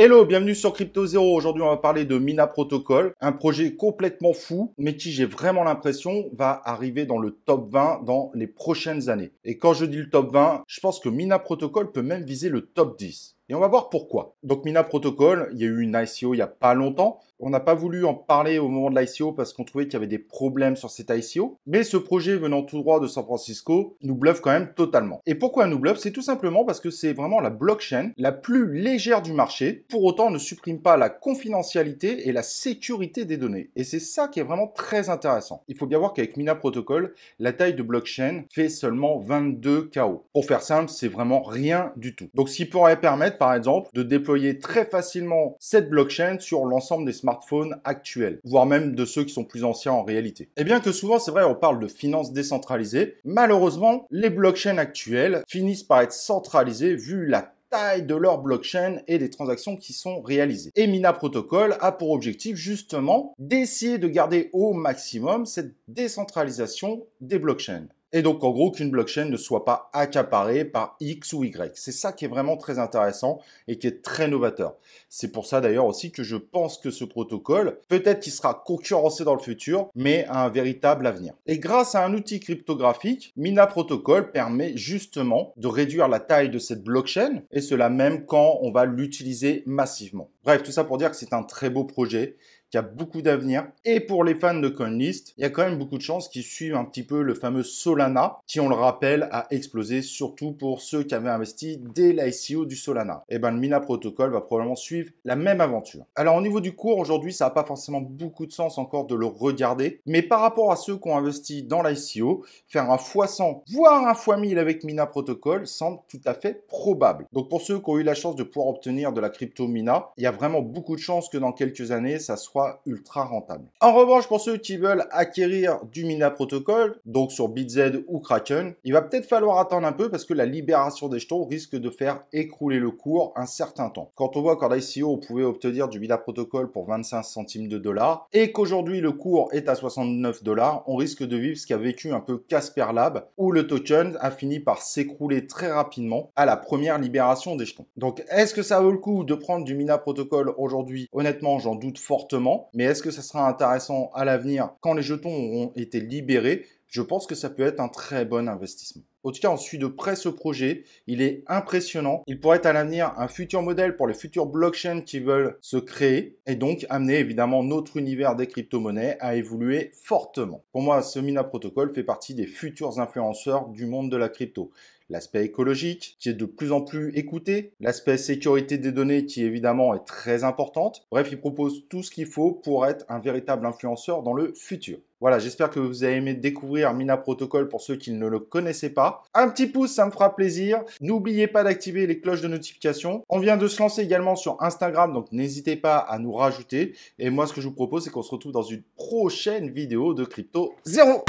Hello, bienvenue sur Crypto Zero. Aujourd'hui, on va parler de Mina Protocol, un projet complètement fou, mais qui, j'ai vraiment l'impression, va arriver dans le top 20 dans les prochaines années. Et quand je dis le top 20, je pense que Mina Protocol peut même viser le top 10. Et on va voir pourquoi. Donc Mina Protocol, il y a eu une ICO il n'y a pas longtemps. On n'a pas voulu en parler au moment de l'ICO parce qu'on trouvait qu'il y avait des problèmes sur cette ICO. Mais ce projet venant tout droit de San Francisco nous bluffe quand même totalement. Et pourquoi nous bluffe? C'est tout simplement parce que c'est vraiment la blockchain la plus légère du marché. Pour autant, on ne supprime pas la confidentialité et la sécurité des données. Et c'est ça qui est vraiment très intéressant. Il faut bien voir qu'avec Mina Protocol, la taille de blockchain fait seulement 22 KO. Pour faire simple, c'est vraiment rien du tout. Donc ce qui pourrait permettre par exemple de déployer très facilement cette blockchain sur l'ensemble des smartphones actuels, voire même de ceux qui sont plus anciens en réalité. Et bien que souvent, c'est vrai, on parle de finances décentralisées, malheureusement, les blockchains actuelles finissent par être centralisées vu la taille de leur blockchain et des transactions qui sont réalisées. Et Mina Protocol a pour objectif justement d'essayer de garder au maximum cette décentralisation des blockchains. Et donc, en gros, qu'une blockchain ne soit pas accaparée par X ou Y. C'est ça qui est vraiment très intéressant et qui est très novateur. C'est pour ça d'ailleurs aussi que je pense que ce protocole, peut-être qu'il sera concurrencé dans le futur, mais a un véritable avenir. Et grâce à un outil cryptographique, Mina Protocol permet justement de réduire la taille de cette blockchain, et cela même quand on va l'utiliser massivement. Bref, tout ça pour dire que c'est un très beau projet, qui a beaucoup d'avenir. Et pour les fans de CoinList, il y a quand même beaucoup de chances qu'ils suivent un petit peu le fameux Solana, qui, on le rappelle, a explosé, surtout pour ceux qui avaient investi dès l'ICO du Solana. Et ben, le Mina Protocol va probablement suivre la même aventure. Alors, au niveau du cours, aujourd'hui, ça n'a pas forcément beaucoup de sens encore de le regarder, mais par rapport à ceux qui ont investi dans l'ICO, faire un x100, voire un x1000 avec Mina Protocol semble tout à fait probable. Donc, pour ceux qui ont eu la chance de pouvoir obtenir de la crypto Mina, il y a vraiment beaucoup de chances que dans quelques années, ça soit ultra rentable. En revanche, pour ceux qui veulent acquérir du Mina Protocol, donc sur BitZ ou Kraken, il va peut-être falloir attendre un peu parce que la libération des jetons risque de faire écrouler le cours un certain temps. Quand on voit qu'en ICO, on pouvait obtenir du Mina Protocol pour 25 centimes de dollars et qu'aujourd'hui le cours est à 69 dollars, on risque de vivre ce qu'a vécu un peu Casper Lab où le token a fini par s'écrouler très rapidement à la première libération des jetons. Donc, est-ce que ça vaut le coup de prendre du Mina Protocol aujourd'hui? Honnêtement, j'en doute fortement. Mais est-ce que ça sera intéressant à l'avenir quand les jetons auront été libérés? Je pense que ça peut être un très bon investissement. En tout cas, on suit de près ce projet. Il est impressionnant. Il pourrait être à l'avenir un futur modèle pour les futures blockchains qui veulent se créer et donc amener évidemment notre univers des crypto-monnaies à évoluer fortement. Pour moi, ce Mina Protocol fait partie des futurs influenceurs du monde de la crypto. L'aspect écologique qui est de plus en plus écouté, l'aspect sécurité des données qui évidemment est très importante. Bref, il propose tout ce qu'il faut pour être un véritable influenceur dans le futur. Voilà, j'espère que vous avez aimé découvrir Mina Protocol pour ceux qui ne le connaissaient pas. Un petit pouce, ça me fera plaisir. N'oubliez pas d'activer les cloches de notification. On vient de se lancer également sur Instagram, donc n'hésitez pas à nous rajouter. Et moi, ce que je vous propose, c'est qu'on se retrouve dans une prochaine vidéo de Crypto Zero.